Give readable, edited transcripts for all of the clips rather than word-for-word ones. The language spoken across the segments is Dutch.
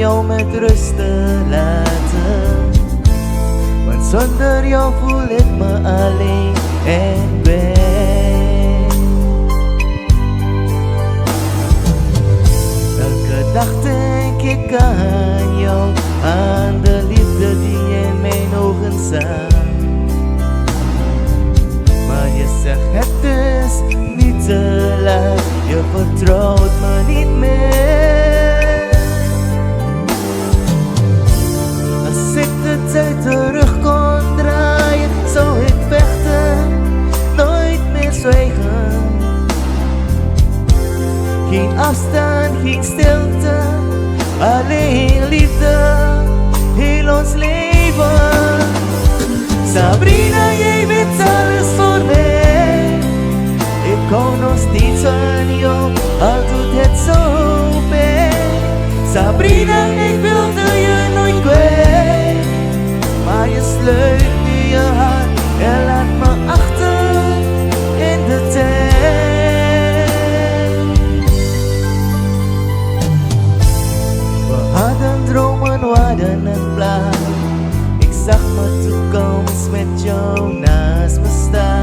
jou met rust te laten. Want zonder jou voel ik me alleen en weg. Elke dag denk ik aan jou, aan de liefde die in mijn ogen zag. Maar je zegt het is niet te laat, je vertrouwt me niet meer. Als ik de tijd terug kon draaien, zou ik vechten, nooit meer zwijgen. Geen afstand, geen stilte, alleen liefde, heel ons leven. Sabrina, jij bent alles voor mij. Ik hou nog steeds van jou, al doet het zo pijn. Sabrina, ik wilde je nooit kwijt, maar je sluit nu je hart en laat me achter in de tijd. We hadden dromen, we hadden een plan. Ik zag mijn toekomst met jou naast me staan.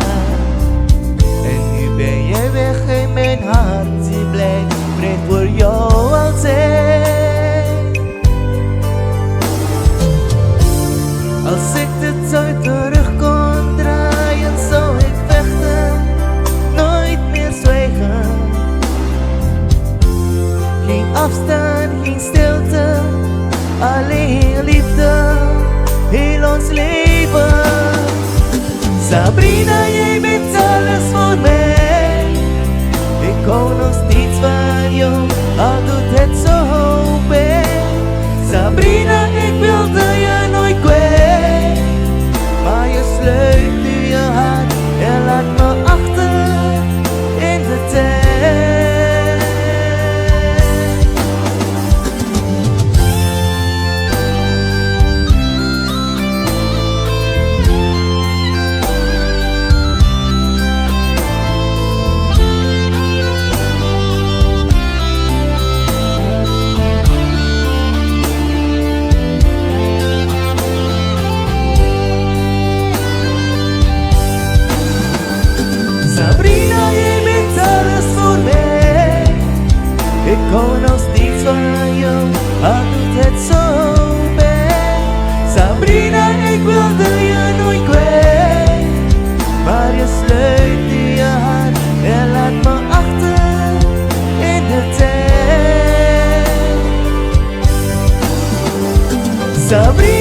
En nu ben jij weg in mijn hart, die blijft breed voor jou altijd. Als ik de tijd terug kon draaien, zou ik vechten, nooit meer zwijgen. Geen afstand, geen stilte, alleen liefde, heel ons leven. Sabrina, jij bent alles voor mij. Ik hou nog steeds van jou, al doet het zo pijn. Sabrina, ik wilde je nooit kwijt, maar je sluit nu je hart en laat me achter in de tijd. Sabrina, jij bent alles voor mij. Ik hou nog steeds van jou, al doet het zo pijn. Sabrina, ik wilde je nooit kwijt, maar je sluit nu je hart en laat me achter in de tijd. Sabrina.